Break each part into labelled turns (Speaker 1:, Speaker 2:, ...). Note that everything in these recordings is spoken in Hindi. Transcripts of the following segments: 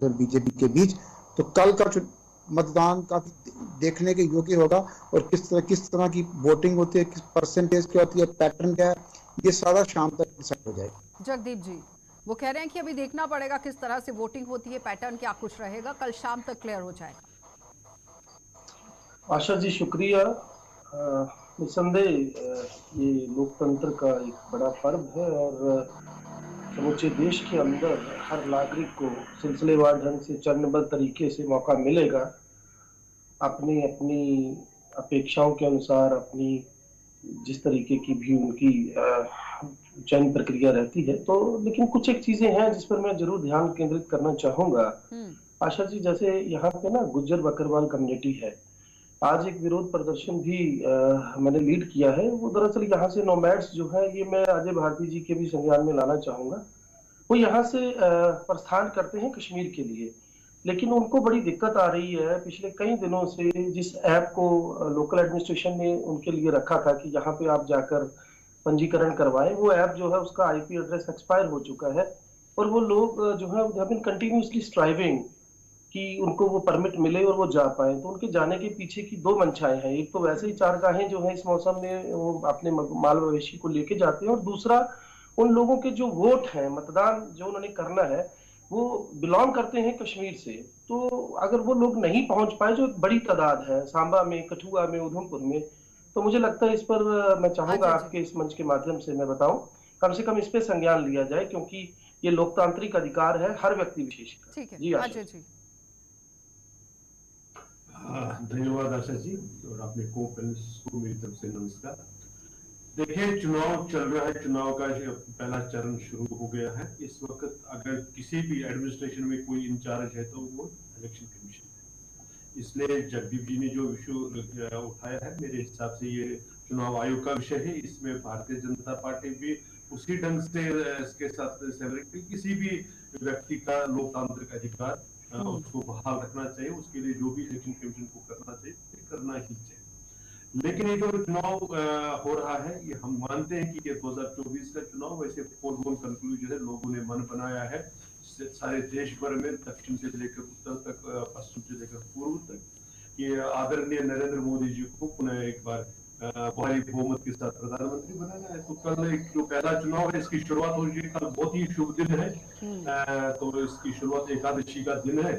Speaker 1: और बीजेपी के बीच। तो कल का मतदान काफी देखने के योग्य होगा, और किस तरह की वोटिंग होती है, किस परसेंटेज की होती है, पैटर्न क्या है, ये सारा शाम तक डिसाइड हो जाएगा।
Speaker 2: जगदीप जी वो कह रहे हैं कि अभी देखना पड़ेगा किस तरह से वोटिंग होती है, पैटर्न क्या कुछ रहेगा, कल शाम तक क्लियर हो जाएगा।
Speaker 3: आशा जी शुक्रिया। निस्संदेह ये लोकतंत्र का एक बड़ा पर्व है और समूचे देश के अंदर हर नागरिक को सिलसिलेवार ढंग से चरणबद्ध तरीके से मौका मिलेगा अपनी अपनी अपेक्षाओं के अनुसार, अपनी जिस तरीके की भी उनकी चयन प्रक्रिया रहती है। तो लेकिन कुछ एक चीजें हैं जिस पर मैं जरूर ध्यान केंद्रित करना चाहूंगा। आशा जी, जैसे यहाँ पे ना गुज्जर बकरवाल कम्युनिटी है, आज एक विरोध प्रदर्शन भी मैंने लीड किया है। वो दरअसल यहाँ से नोमैड्स जो है, ये मैं अजय भारती जी के भी संज्ञान में लाना चाहूंगा, वो यहाँ से प्रस्थान करते हैं कश्मीर के लिए, लेकिन उनको बड़ी दिक्कत आ रही है पिछले कई दिनों से। जिस ऐप को लोकल एडमिनिस्ट्रेशन ने उनके लिए रखा था कि यहाँ पे आप जाकर पंजीकरण करवाएं, वो ऐप जो है उसका आईपी एड्रेस एक्सपायर हो चुका है, और वो लोग जो है they have been continuously striving कि उनको वो परमिट मिले और वो जा पाए। तो उनके जाने के पीछे की दो मंशाएं हैं। एक तो वैसे ही चारगाहें जो है इस मौसम में वो अपने माल मवेशी को लेके जाते हैं, और दूसरा उन लोगों के जो वोट है, मतदान जो उन्होंने करना है, वो बिलोंग करते हैं कश्मीर से। तो अगर वो लोग नहीं पहुंच पाए, जो बड़ी तादाद है सांबा में, कठुआ में, उधमपुर में, तो मुझे लगता है इस पर मैं चाहूंगा आपके इस मंच के माध्यम से मैं बताऊं, कम से कम इस पे संज्ञान लिया जाए, क्योंकि ये लोकतांत्रिक अधिकार है हर व्यक्ति विशेष का।
Speaker 2: ठीक है
Speaker 3: जी
Speaker 2: अजय जी।
Speaker 4: धन्यवाद आशा जी, और आपने को पैनलिस्ट को मेरी तरफ से नमस्कार। देखिए, चुनाव चल रहा है, चुनाव का पहला चरण शुरू हो गया है। इस वक्त अगर किसी भी एडमिनिस्ट्रेशन में कोई इंचार्ज है तो वो इलेक्शन कमीशन है। इसलिए जगदीप जी ने जो विषय उठाया है, मेरे हिसाब से ये चुनाव आयोग का विषय है। इसमें भारतीय जनता पार्टी भी उसी ढंग से इसके साथ सहमत, किसी भी व्यक्ति का लोकतांत्रिक अधिकार उसको बहाल रखना चाहिए, उसके लिए जो भी इलेक्शन कमीशन को करना चाहिए करना ही चाहिए। लेकिन ये जो चुनाव हो रहा है, ये हम मानते हैं कि ये 2024 का चुनाव वैसे फोरगोन कंक्लूजन है, लोगों ने मन बनाया है सारे देश भर में, दक्षिण से लेकर उत्तर तक, पश्चिम से लेकर पूर्व तक, कि आदरणीय नरेंद्र मोदी जी को पुनः एक बार भारी बहुमत के साथ प्रधानमंत्री बनाना है। तो कल एक जो पहला चुनाव है, इसकी शुरुआत हो रही है। कल बहुत ही शुभ दिन है, तो इसकी शुरुआत एकादशी का दिन है,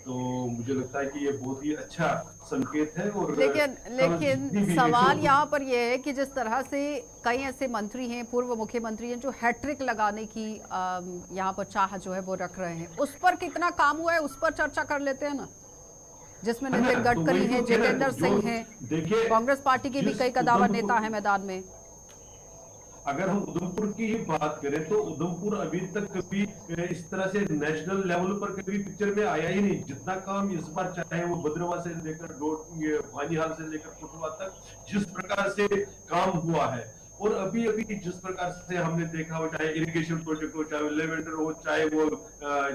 Speaker 4: तो मुझे लगता है कि ये बहुत ही अच्छा संकेत है। और
Speaker 2: लेकिन सवाल यहाँ पर ये है कि जिस तरह से कई ऐसे मंत्री हैं, पूर्व मुख्यमंत्री हैं, जो हैट्रिक लगाने की यहाँ पर चाह जो है वो रख रहे हैं, उस पर कितना काम हुआ है, उस पर चर्चा कर लेते हैं ना, जिसमें नितिन गडकरी हैं, जितेंद्र सिंह हैं, कांग्रेस पार्टी के भी कई कदावर नेता हैं मैदान में।
Speaker 4: अगर हम उधमपुर की ही बात करें तो उधमपुर अभी तक कभी इस तरह से नेशनल लेवल पर कभी पिक्चर में आया ही नहीं। जितना काम इस बार, चाहे वो भद्रवा से लेकर वानीहाल से लेकर कठुआ तक, जिस प्रकार से काम हुआ है, और अभी अभी जिस प्रकार से हमने देखा हो, चाहे इरिगेशन प्रोजेक्ट हो, चाहे वो लेवेंडर हो, चाहे वो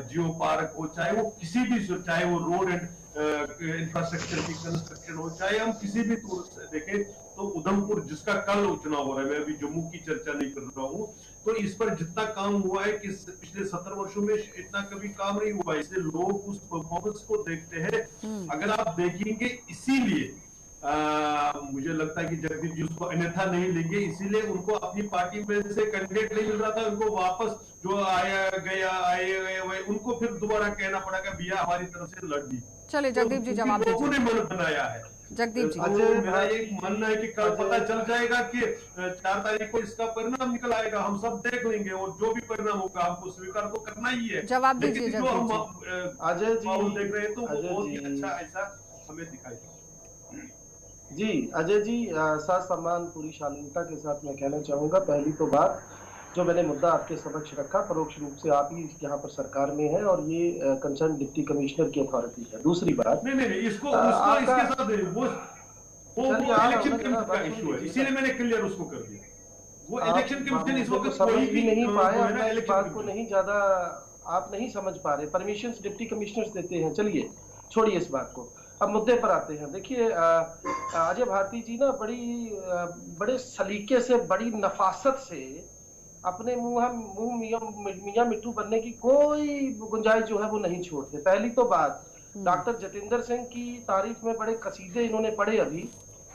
Speaker 4: जियो पार्क हो, चाहे वो किसी भी, चाहे वो रोड एंड इंफ्रास्ट्रक्चर की कंस्ट्रक्शन हो, चाहे हम किसी भी तौर से देखें, तो उधमपुर जिसका कल चुनाव हो रहा है, मैं अभी जम्मू की चर्चा नहीं कर रहा हूँ, तो इस पर जितना काम हुआ है कि पिछले 70 वर्षों में इतना कभी काम नहीं हुआ। इसलिए लोग उस परफॉर्मेंस को देखते हैं। अगर आप देखेंगे, इसीलिए मुझे लगता है कि जगदीप जी उसको अन्यथा नहीं लेंगे, इसीलिए उनको अपनी पार्टी में से कैंडिडेट नहीं मिल रहा था, उनको वापस जो आया गया आए उनको फिर दोबारा कहना पड़ेगा भैया हमारी तरफ से लड़ ली।
Speaker 2: चलिए जगदीप जी जवाब दीजिए।
Speaker 4: लोगों ने मन बनाया है
Speaker 2: जगदीप जी।
Speaker 4: मेरा एक मानना है कि कल पता चल जाएगा कि 4 तारीख को इसका परिणाम निकल आएगा, हम सब देख लेंगे, और जो भी परिणाम होगा हमको स्वीकार तो करना ही है।
Speaker 2: जवाब दीजिए
Speaker 4: जो हम अजय जी देख रहे हैं तो वो बहुत ही अच्छा ऐसा हमें दिखाई
Speaker 3: जी। अजय जी, साथ सम्मान पूरी शालीनता के साथ मैं कहना चाहूंगा, पहली तो बात जो मैंने मुद्दा आपके समक्ष रखा, परोक्ष रूप से आप ही यहाँ पर सरकार में है और ये कंसर्न डिप्टी कमिश्नर की अथॉरिटी है। दूसरी बात,
Speaker 4: नहीं इसको इसके साथ वो इलेक्शन कमीशन का इशू है, इसीलिए मैंने क्लियर उसको कर दिया। वो इलेक्शन कमीशन इस वक्त
Speaker 3: समझ भी नहीं पाए, इस बात को नहीं ज्यादा आप नहीं समझ पा रहे। परमिशंस डिप्टी कमिश्नर्स देते हैं, चलिए छोड़िए इस बात को, अब मुद्दे पर आते हैं। देखिए, अजय भारती जी ना बड़े सलीके से, बड़ी नफासत से अपने मुंह मियां मिट्टू बनने की कोई गुंजाइश जो है वो नहीं छोड़ते। पहली तो बात, डॉक्टर जतिंदर सिंह की तारीफ में बड़े कसीदे इन्होंने पढ़े। अभी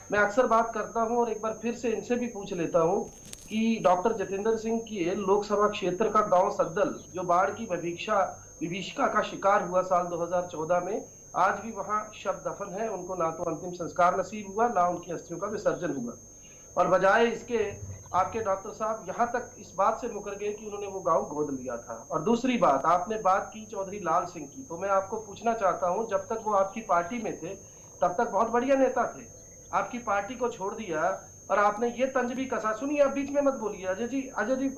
Speaker 3: मैं अक्सर बात करता हूं और एक बार फिर से इनसे भी पूछ लेता हूं कि डॉक्टर जतिंदर सिंह की लोकसभा क्षेत्र का गांव सद्दल जो बाढ़ की विभीषिका का शिकार हुआ साल 2014 में, आज भी वहां शव दफन है। उनको ना तो अंतिम संस्कार नसीब हुआ, ना उनकी अस्थियों का विसर्जन हुआ। और बजाय इसके आपके डॉक्टर साहब यहाँ तक इस बात से मुकर गए कि उन्होंने वो गांव गोद लिया था। और दूसरी बात, आपने बात की चौधरी लाल सिंह की, तो मैं आपको पूछना चाहता हूँ, जब तक वो आपकी पार्टी में थे तब तक बहुत बढ़िया नेता थे। आपकी पार्टी को छोड़ दिया और आपने ये तंज भी कसा। सुनिए, आप बीच में मत बोलिए। अजय जी,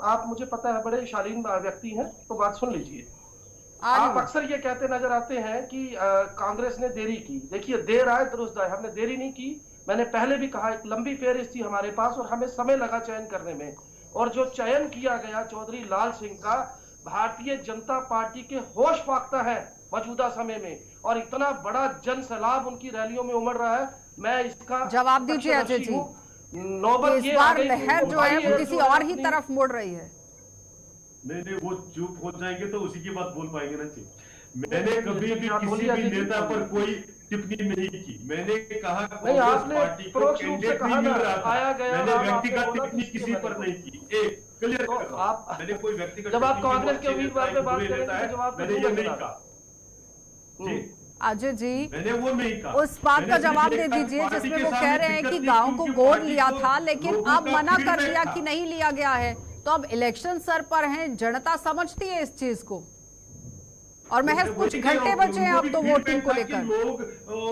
Speaker 3: आप, मुझे पता है बड़े शालीन व्यक्ति हैं, तो बात सुन लीजिए। आप अक्सर ये कहते नजर आते हैं कि कांग्रेस ने देरी की। देखिए, देर आए दुरुस्त आए, हमने देरी नहीं की। मैंने पहले भी कहा, एक लंबी फेहरिस्त थी हमारे पास और हमें समय लगा चयन करने में। और जो चयन किया गया चौधरी लाल सिंह का, भारतीय जनता पार्टी के होश फाख्ता है मौजूदा समय में, और इतना बड़ा जन सैलाब उनकी रैलियों में उमड़ रहा है। मैं इसका
Speaker 2: जवाब दीजिए अजय जी।
Speaker 3: नौबत
Speaker 2: इस बार लहर जो है वो किसी और ही तरफ मुड़ रही है।
Speaker 4: नहीं, वो चुप हो जाएंगे तो उसी की बात बोल पाएंगे ना जी। मैंने कभी भी किसी भी नेता पर कोई टिप्पणी नहीं की। मैंने कहा कांग्रेस पार्टी को कैंडिडेट नहीं मिल रहा था। मैंने व्यक्तिगत टिप्पणी किसी पर नहीं की। एक क्लियर कर, मैंने कोई व्यक्तिगत,
Speaker 3: जब आप कांग्रेस के उम्मीदवार पे बात करेंगे तो जवाब
Speaker 4: मैंने ये नहीं कहा जी।
Speaker 2: अजय जी,
Speaker 4: मैंने वो नहीं कहा।
Speaker 2: उस बात का जवाब दे दीजिए जिसमें वो कह रहे हैं कि गांव को गोद लिया था, लेकिन अब मना कर दिया कि नहीं लिया गया है। तो अब इलेक्शन सर पर हैं, जनता समझती है इस चीज को, और महज कुछ घंटे बचे हैं अब तो वोटिंग को लेकर।
Speaker 4: लोग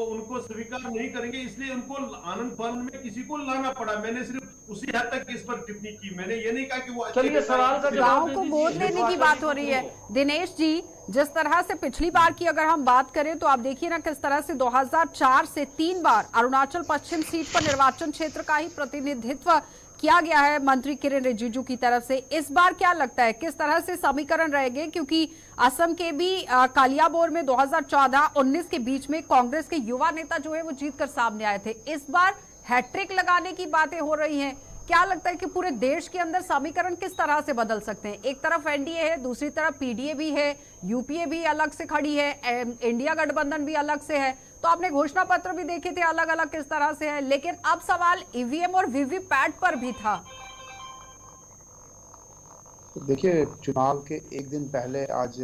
Speaker 4: उनको स्वीकार नहीं करेंगे, इसलिए उनको आनंद फानन में किसी को लाना पड़ा। मैंने सिर्फ उसी हद तक इस पर टिप्पणी की। मैंने ये नहीं कहा कि वो
Speaker 3: चलिए सवाल का
Speaker 2: गांव को गोद लेने की बात हो रही है। दिनेश जी, जिस तरह से पिछली बार की अगर हम बात करें तो आप देखिए ना किस तरह से 2004 से 3 बार अरुणाचल पश्चिम सीट पर निर्वाचन क्षेत्र का ही प्रतिनिधित्व किया गया है मंत्री किरेन रिजिजू की तरफ से। इस बार क्या लगता है किस तरह से समीकरण रहेंगे, क्योंकि असम के भी कालियाबोर में 2014-19 के बीच में कांग्रेस के युवा नेता जो है वो जीतकर सामने आए थे। इस बार हैट्रिक लगाने की बातें हो रही हैं। क्या लगता है कि पूरे देश के अंदर समीकरण किस तरह से बदल सकते हैं? एक तरफ एनडीए है, दूसरी तरफ पीडीए भी है, यूपीए भी अलग से खड़ी है, इंडिया गठबंधन भी अलग से है। तो आपने घोषणा पत्र भी देखे थे अलग अलग किस तरह से है, लेकिन अब सवाल ईवीएम और वीवीपैट पर भी था।
Speaker 1: तो देखिए, चुनाव के एक दिन पहले आज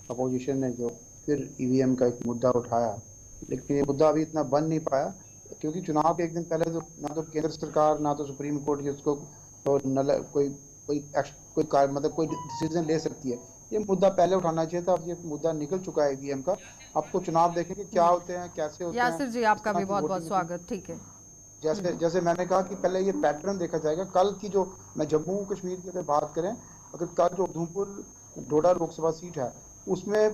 Speaker 1: अपोजिशन ने जो फिर ईवीएम का एक मुद्दा उठाया, लेकिन ये मुद्दा अभी इतना बन नहीं पाया, क्योंकि चुनाव के एक दिन पहले तो ना तो केंद्र सरकार ना तो सुप्रीम कोर्ट जिसको तो कोई डिसीजन ले सकती है। ये मुद्दा पहले उठाना चाहिए था। अब ये मुद्दा निकल चुका है ईवीएम का। अब तो चुनाव देखेंगे क्या होते हैं, कैसे होते हैं।
Speaker 2: यासिर जी, आपका भी बहुत बहुत स्वागत। ठीक है,
Speaker 1: जैसे मैंने कहा कि पहले ये पैटर्न देखा जाएगा। कल की जो मैं जम्मू कश्मीर की अगर बात करें, अगर कल जो उधमपुर डोडा लोकसभा सीट है उसमें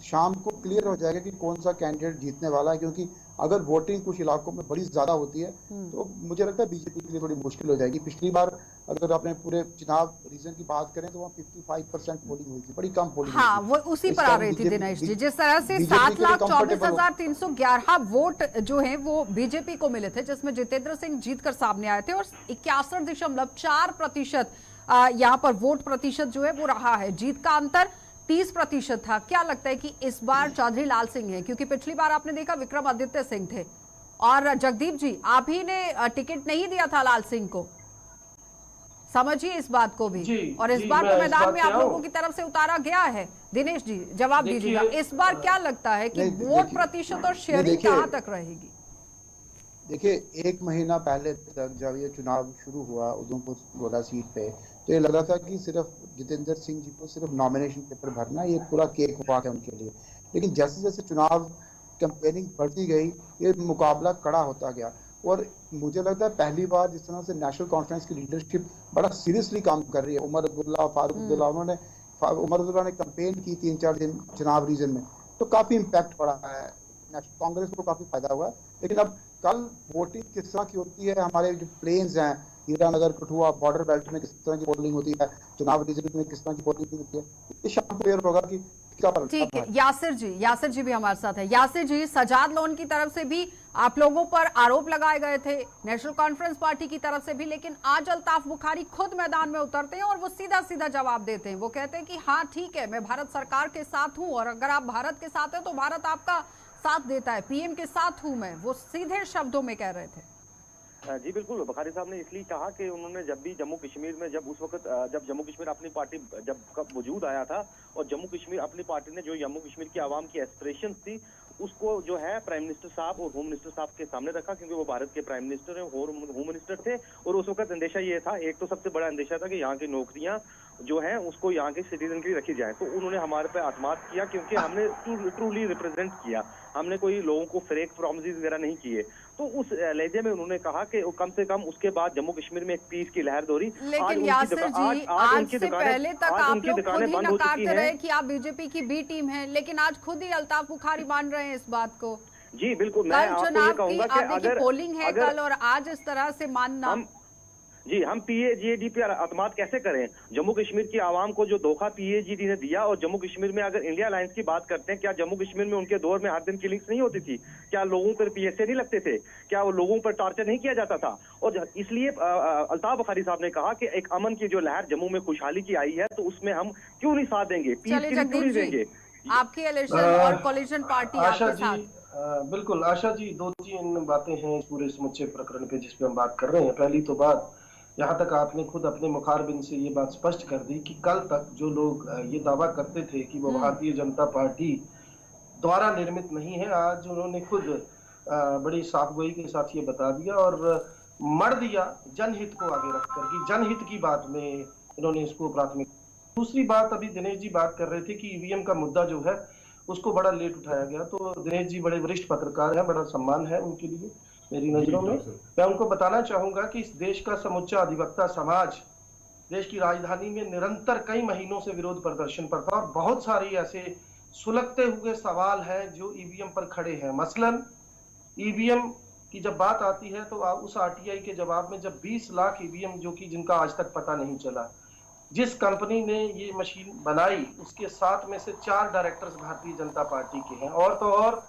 Speaker 1: शाम को क्लियर हो जाएगा कि कौन सा कैंडिडेट जीतने वाला है, क्योंकि अगर वोटिंग कुछ इलाकों में बड़ी ज्यादा होती है तो मुझे लगता है बीजेपी के लिए थोड़ी मुश्किल हो जाएगी। पिछली बार अगर आपने पूरे चुनाव रीजन की बात करें तो वहाँ 55% पोलिंग हुई थी, बड़ी कम पोलिंग।
Speaker 2: हाँ, वो उसी पर आ रही थी दिनेश जी। जिस तरह से 7,24,311 वोट जो है वो बीजेपी को मिले थे, जिसमें जितेंद्र सिंह जीतकर सामने आए थे, और 61.4% यहाँ पर वोट प्रतिशत जो है वो रहा है। जीत का अंतर 30% था। क्या लगता है कि इस बार चौधरी लाल सिंह है, क्योंकि पिछली बार आपने देखा विक्रमादित्य सिंह थे, और जगदीप जी आप ही ने टिकट नहीं दिया था लाल सिंह को, समझिए इस बात को भी। और इस बार तो मैदान में आप लोगों की तरफ से उतारा गया है। दिनेश जी जवाब दीजिएगा, इस बार क्या लगता है कि वोट प्रतिशत और शेयरिंग कहां तक रहेगी?
Speaker 1: देखिए, 1 महीना पहले तक जब ये चुनाव शुरू हुआ उधमपुर डोडा सीट पे, तो ये लग रहा था कि सिर्फ जितेंद्र सिंह जी को सिर्फ नॉमिनेशन पेपर भरना ये पूरा केक वाक है उनके लिए। लेकिन जैसे जैसे चुनाव कैंपेनिंग बढ़ती गई, ये मुकाबला कड़ा होता गया, और मुझे लगता है पहली बार जिस तरह से नेशनल कॉन्फ्रेंस की लीडरशिप बड़ा सीरियसली काम कर रही है। उमर अब्दुल्ला, फारूक अब्दुल्ला, उमर अब्दुल्ला ने कैंपेन की 3-4 दिन चुनाव रीजन में, तो काफी इम्पैक्ट पड़ा है, कांग्रेस को काफी फायदा हुआ है। लेकिन अब कल वोटिंग किस तरह की होती है, हमारे जो प्लेन्स हैं हीरानगर, कठुआ, बॉर्डर बेल्ट में किस तरह की पोलिंग होती है, चुनाव रीजन में किस तरह की पोलिंग होती है, ये शाम को क्लियर होगा कि
Speaker 2: ठीक है, यासिर जी भी हमारे साथ है। यासिर जी, सजाद लोन की तरफ से भी आप लोगों पर आरोप लगाए गए थे, नेशनल कॉन्फ्रेंस पार्टी की तरफ से भी, लेकिन आज अल्ताफ बुखारी खुद मैदान में उतरते हैं और वो सीधा सीधा जवाब देते हैं। वो कहते हैं कि हाँ ठीक है, मैं भारत सरकार के साथ हूँ और अगर आप भारत के साथ हैं तो भारत आपका साथ देता है, पीएम के साथ हूँ मैं, वो सीधे शब्दों में कह रहे थे।
Speaker 5: जी बिल्कुल, बुखारी साहब ने इसलिए कहा कि उन्होंने जब भी जम्मू कश्मीर में जब उस वक्त जब जम्मू कश्मीर अपनी पार्टी जब कब वजूद आया था और जम्मू कश्मीर अपनी पार्टी ने जो जम्मू कश्मीर की आवाम की एस्पिरेशंस थी उसको जो है प्राइम मिनिस्टर साहब और होम मिनिस्टर साहब के सामने रखा, क्योंकि वो भारत के प्राइम मिनिस्टर हैं और होम मिनिस्टर थे। और उस वक्त अंदेशा ये था, एक तो सबसे बड़ा अंदेशा था कि यहाँ की नौकरियां जो है उसको यहाँ के सिटीजन के लिए रखी जाए। तो उन्होंने हमारे पे अतमाद किया, क्योंकि हमने ट्रूली रिप्रेजेंट किया, हमने कोई लोगों को फेक प्रॉमिसेस वगैरह नहीं किए। तो उस लहजे में उन्होंने कहा कि कम से कम उसके बाद जम्मू कश्मीर में एक पीस की लहर दौड़ी।
Speaker 2: लेकिन यासिर जी, आज से पहले तक आप लोग खुद ही नकारते रहे कि आप बीजेपी की बी टीम हैं, लेकिन आज खुद ही अल्ताफ बुखारी मान रहे हैं इस बात को।
Speaker 5: जी बिल्कुल, मैं आपको ये कहूंगा कि अगर
Speaker 2: पोलिंग है कल और आज इस तरह से मानना,
Speaker 5: जी हम पीएजीडी पे अतमाद कैसे करें? जम्मू कश्मीर की आवाम को जो धोखा पीएजीडी ने दिया, और जम्मू कश्मीर में अगर इंडिया अलायंस की बात करते हैं, क्या जम्मू कश्मीर में उनके दौर में हर दिन किलिंग्स नहीं होती थी? क्या लोगों पर पीएसए नहीं लगते थे? क्या वो लोगों पर टॉर्चर नहीं किया जाता था? और इसलिए अल्ताफ बुखारी साहब ने कहा कि एक अमन की जो लहर जम्मू में खुशहाली की आई है, तो उसमें हम क्यों नहीं साथ देंगे, पीस के लिए क्यों नहीं देंगे?
Speaker 2: आपकी इलेक्शन और कोलिशन पार्टी आपके
Speaker 3: साथ। बिल्कुल आशा जी, 2-3 बातें हैं इस पूरे समुच्चय प्रकरण पे जिस पे हम बात कर रहे हैं। पहली तो बात, यहाँ तक आपने खुद अपने मुखारबिन से ये बात स्पष्ट कर दी कि कल तक जो लोग ये दावा करते थे कि वो भारतीय जनता पार्टी द्वारा निर्मित नहीं है, आज उन्होंने खुद बड़ी साफगोई के साथ ये बता दिया और मर दिया जनहित को आगे रखकर कि जनहित की बात में इन्होंने इसको प्राथमिक। दूसरी बात, अभी दिनेश जी बात कर रहे थे कि ईवीएम का मुद्दा जो है उसको बड़ा लेट उठाया गया। तो दिनेश जी बड़े वरिष्ठ पत्रकार हैं, बड़ा सम्मान है उनके लिए मेरी नजरों में। मैं उनको बताना चाहूंगा कि इस देश का समुच्चा अधिवक्ता समाज देश की राजधानी में निरंतर कई महीनों से विरोध प्रदर्शन पर था और बहुत सारे ऐसे सुलगते हुए सवाल हैं जो ईवीएम पर खड़े हैं। मसलन ईवीएम की जब बात आती है तो उस आरटीआई के जवाब में जब 20 लाख ईवीएम जो कि जिनका आज तक पता नहीं चला, जिस कंपनी ने ये मशीन बनाई उसके 7 में से 4 डायरेक्टर्स भारतीय जनता पार्टी के हैं। और तो और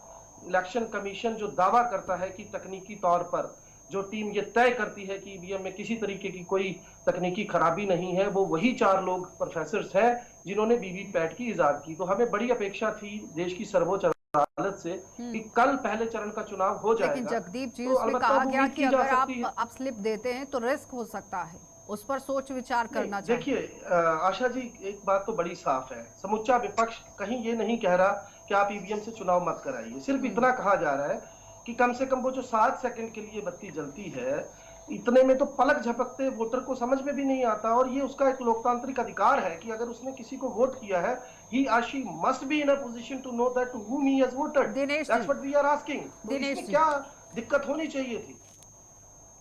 Speaker 3: इलेक्शन कमीशन जो दावा करता है कि तकनीकी तौर पर जो टीम ये तय करती है कि ईवीएम में किसी तरीके की कोई तकनीकी खराबी नहीं है, वो वही 4 लोग प्रोफेसर्स हैं जिन्होंने वीवीपैट की इजाद की। तो हमें बड़ी अपेक्षा थी देश की सर्वोच्च अदालत से कि कल पहले चरण का चुनाव हो जाएगा।
Speaker 2: लेकिन जगदीप जी, उसमें कहा गया कि अगर आप स्लिप देते हैं तो रिस्क हो सकता है, उस पर सोच विचार करना चाहिए।
Speaker 3: देखिए आशा जी, एक बात तो बड़ी साफ है, समूचा विपक्ष कहीं ये नहीं कह रहा कि आप ईवीएम से चुनाव मत कराइए। सिर्फ इतना कहा जा रहा है कि कम से कम वो जो 7 सेकंड के लिए बत्ती जलती है, इतने में तो पलक झपकते वोटर को समझ में भी नहीं आता। और ये उसका एक लोकतांत्रिक अधिकार है कि अगर उसने किसी को वोट किया है, he or she must be in a position to know that whom he has voted. That's what we are asking. तो इसमें क्या दिक्कत होनी चाहिए थी?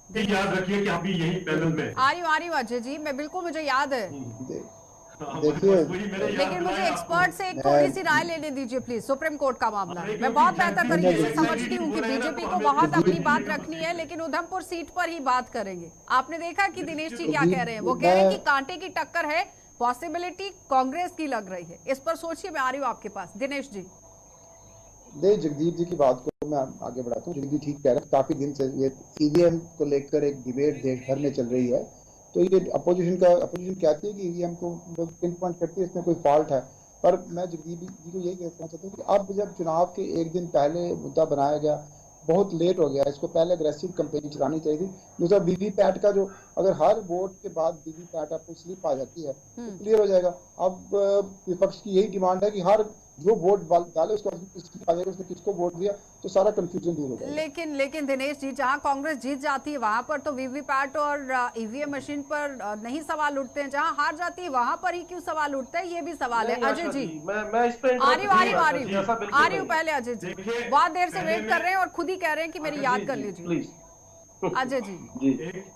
Speaker 4: याद रखिए कि अभी यही पैनल में
Speaker 2: आ रही हूँ अजय जी, मैं बिल्कुल, मुझे याद है।
Speaker 1: देखिए,
Speaker 2: लेकिन मुझे एक्सपर्ट से एक थोड़ी सी राय लेने दीजिए प्लीज। सुप्रीम कोर्ट का मामला है, मैं बहुत बेहतर तरीके से समझती हूँ कि बीजेपी को बहुत अपनी बात रखनी है, लेकिन उधमपुर सीट पर ही बात करेंगे। आपने देखा कि दिनेश जी क्या कह रहे हैं, वो कह रहे हैं कि कांटे की टक्कर है, पॉसिबिलिटी कांग्रेस की लग रही है। इस पर सोचिए, मैं आ रही हूँ आपके पास। दिनेश जी।
Speaker 1: जगदीप जी की बात को मैं आगे बढ़ाता हूँ। जगदीप ठीक कह रहे हैं, काफी दिन से ये ईवीएम को लेकर एक डिबेट देश भर में चल रही है। तो ये अपोजिशन कहती है कि ईवीएम को पिन पॉइंट करती है, इसमें कोई फॉल्ट है। पर मैं जगदीप जी को यही कहना चाहता हूँ कि अब जब चुनाव के एक दिन पहले मुद्दा बनाया गया, बहुत लेट हो गया, इसको पहले अग्रेसिव कैंपेन चलानी चाहिए थी। दूसरा वीवीपैट का जो, अगर हर वोट के बाद वीवीपैट आपको स्लिप आ जाती है तो क्लियर हो जाएगा। अब विपक्ष की यही डिमांड है कि हर जो वोट डाले उसको उसने किसको वोट दिया, तो सारा कंफ्यूजन दूर हो जाएगा।
Speaker 2: लेकिन दिनेश जी, जहां कांग्रेस जीत जाती है वहां पर तो वीवीपैट और ईवीएम मशीन पर नहीं सवाल उठते हैं, जहां हार जाती है वहां पर ही क्यों सवाल उठते हैं, ये भी सवाल है। अजय जी,
Speaker 3: मैं इस पे आ
Speaker 2: रही हूँ पहले अजय जी, बहुत देर से वेट कर रहे हैं और खुद ही कह रहे हैं कि मेरी याद कर लीजिए। अजय जी,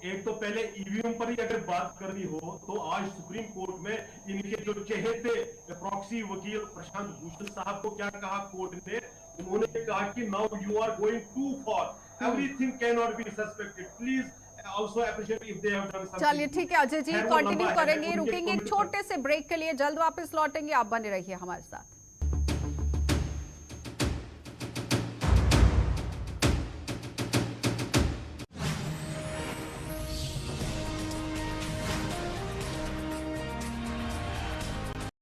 Speaker 4: एक तो पहले ईवीएम पर ही अगर बात करनी हो तो आज सुप्रीम कोर्ट में इनके जो चहेते प्रॉक्सी वकील प्रशांत भूषण साहब को क्या कहा कोर्ट ने? उन्होंने कहा कि now you are going to for, everything can not be suspected, please also appreciate if they have done something.
Speaker 2: चलिए ठीक है अजय जी, कंटिन्यू करेंगे, रुकेंगे एक छोटे से ब्रेक के लिए, जल्द वापस लौटेंगे, आप बने रहिए हमारे साथ।